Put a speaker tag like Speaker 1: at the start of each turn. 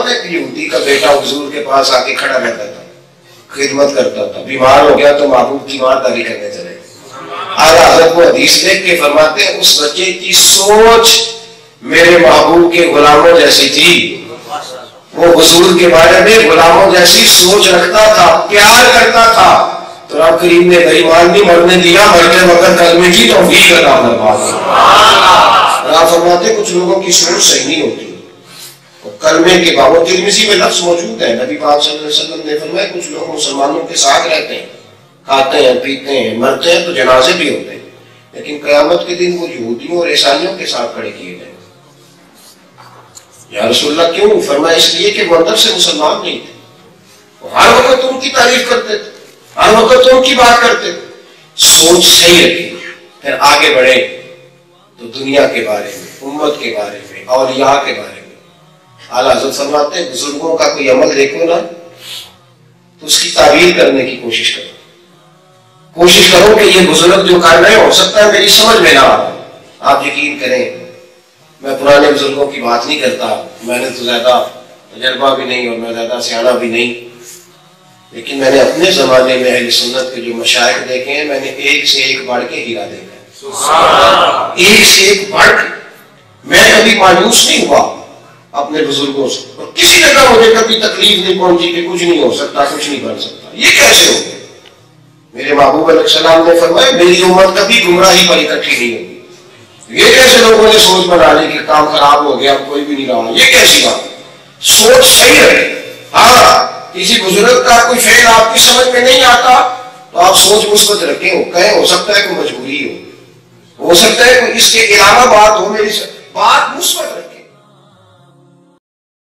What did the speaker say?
Speaker 1: فرماتے ہیں کہ یہودی کا بیٹا حضور کے پاس آ کے کھڑا رہتا تھا، خدمت کرتا تھا، بیمار ہو گیا تو محبوب کی مارداری کرنے چلے گئے۔ اعلیٰ حضرت کو حدیث دیکھ کے فرماتے ہیں اس بچے کی سوچ میرے محبوب کے غلاموں جیسی تھی، وہ حضور کے بارے میں غلاموں جیسی سوچ رکھتا تھا، پیار کرتا تھا، تو رب کریم نے ایمان نہیں مرنے دیا، مرتے وقت کلمے کی توفیق عطا فرمائی۔ آپ فرماتے کچھ لوگوں کی سوچ صحیح نہیں ہوتی، کلمے کے باوجود ترمذی میں لفظ موجود ہے، نبی پاک صلی اللہ علیہ وسلم نے فرمایا کچھ لوگ مسلمانوں کے ساتھ رہتے ہیں، کھاتے ہیں، پیتے ہیں، مرتے ہیں تو جنازے بھی ہوتے ہیں، لیکن قیامت کے دن وہ یہودیوں اور عیسائیوں کے ساتھ کھڑے کیے گئے۔ یا رسول اللہ کیوں؟ فرمایا اس لیے کہ وہ اندر سے مسلمان نہیں تھے، وہ ہر وقت ان کی تعریف کرتے تھے، ہر وقت ان کی بات کرتے تھے۔ سوچ صحیح رکھی، پھر آگے بڑھے تو دنیا کے بارے میں، امت کے بارے میں، اولیاء کے بارے میں۔ اعلیٰ حضرت فرماتے ہیں بزرگوں کا کوئی عمل دیکھو نا تو اس کی تعبیر کرنے کی کوشش کرو، کوشش کرو کہ یہ بزرگ جو کر رہے ہو سکتا ہے میری سمجھ میں نہ آ۔ آپ یقین کریں میں پرانے بزرگوں کی بات نہیں کرتا، میں نے تو زیادہ تجربہ بھی نہیں اور میں زیادہ سیاح بھی نہیں، لیکن میں نے اپنے زمانے میں اہل سنت کے جو مشائخ دیکھے ہیں، میں نے ایک سے ایک بڑھ کے ہیرا دیکھا ہے، ایک سے ایک بڑھ کے۔ میں کبھی مایوس نہیں ہوا اپنے بزرگوں سے، اور کسی جگہ مجھے کبھی تکلیف نہیں پہنچی کہ کچھ نہیں ہو سکتا، کچھ نہیں بن سکتا۔ یہ کیسے ہو گیا؟ میرے محبوب علیہ السلام نے فرمایا میری امت کبھی گمراہی پر اکٹھی نہیں ہوگی۔ یہ کیسے لوگوں نے سوچ بنا لی کہ کام خراب ہو گیا اب کوئی بھی نہیں رہا؟ یہ کیسی بات؟ سوچ صحیح رہے۔ ہاں کسی بزرگ کا کوئی فعل آپ کی سمجھ میں نہیں آتا تو آپ سوچ مثبت رکھیں، کہیں ہو سکتا ہے کوئی مجبوری ہو سکتا ہے کوئی اس کے علاوہ بات ہو، میری بات مثبت رکھیں۔